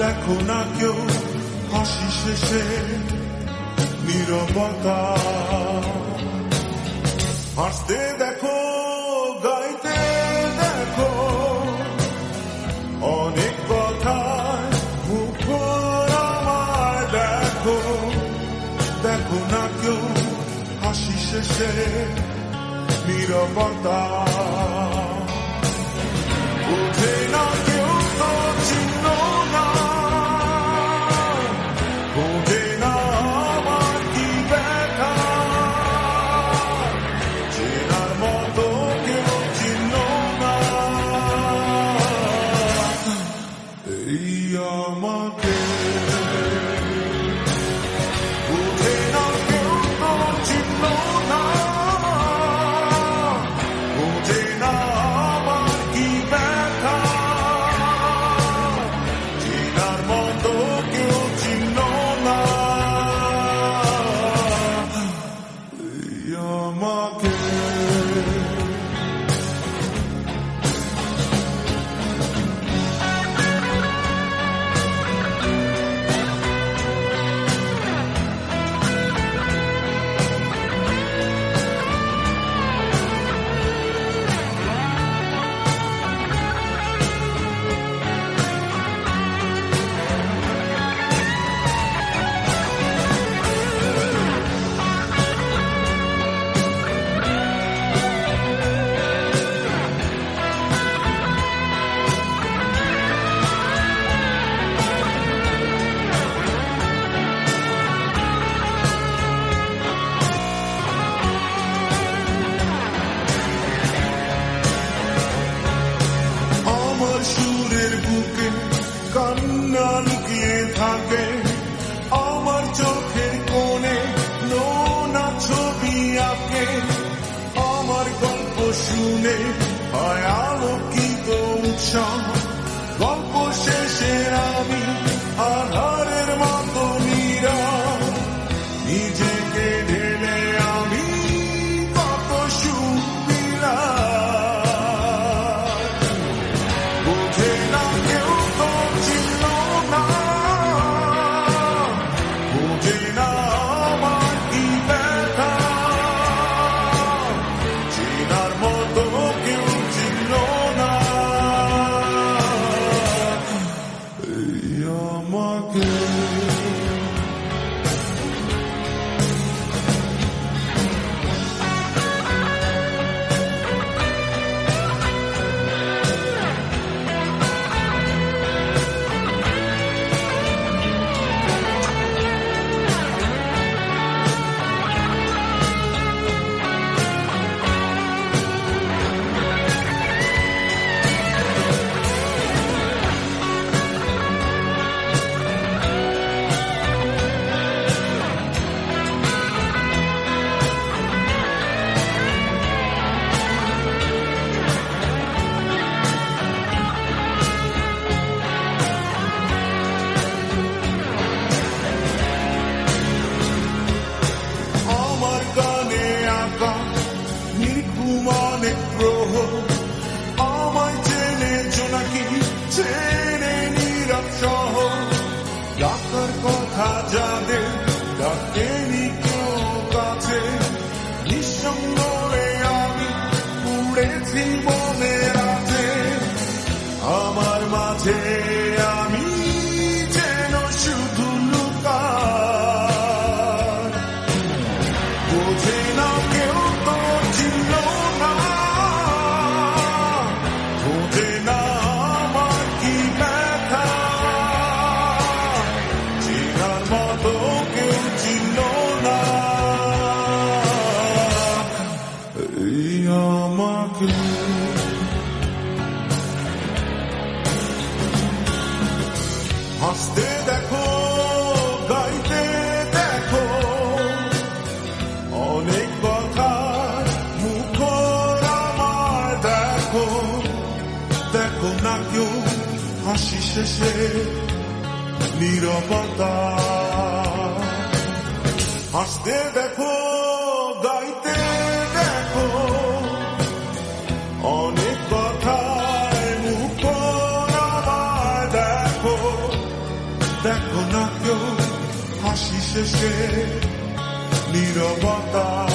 দেখো না কেউ হাসি শেষে নীরবতা হাসতে দেখো গাইতে দেখো অনেক কথায় মুখর আমার দেখো দেখো না কেউ হাসি শেষে নীরবতা বুঝে না কেউ তো চিহ্ন না বুঝে না আমার কি ব্যথা চেনার মতো কেউ চিহ্ন না এই আমাকে বুঝে না কেউ তো চিহ্ন না বুঝে না আমার কি ব্যথা চেনার মতো কেউ চিহ্ন না এই আমাকে আমার সুরের বুকে কান্না লুকিয়ে থাকে আমার চোখের কোণে নোনা ছবি আঁকে আমার গল্প শুনে হয় আলোকিত উৎসব গল্প শেষে আমি আধারের মতো নীরব নিজেকে ঢেলে আমি কত সুখ দিলাম বুঝে না কেউ তো চিনল না বুঝে না আমার কি ব্যথা চেনার মতো কেউ চিনল না এই আমাকে আমার গানে আঁকা নির্ঘুম অনেক গ্রহ আমায় চেনে জোনাকি চেনে নীরব সহ ডাকার কথা যাদের ডাকেনি কেউ কাছে নিঃসঙ্গরে আমি উড়েছি মনের আছে আমার মাঝে আমি যেন শুধু লুকাই বুঝে না কেউ তো চিনল না বুঝে না আমার কি ব্যথা চেনার মতো কেউ চিনল না এই আমাকে হাসতে দেখো গাইতে দেখো অনেক কথা মুখর আমার দেখো দেখো না কেউ হাসি শেষে নীরবতা হাসতে দেখো গাইতে দেখো অনেক কথায় মুখর আমার দেখো শেষে নীরবতা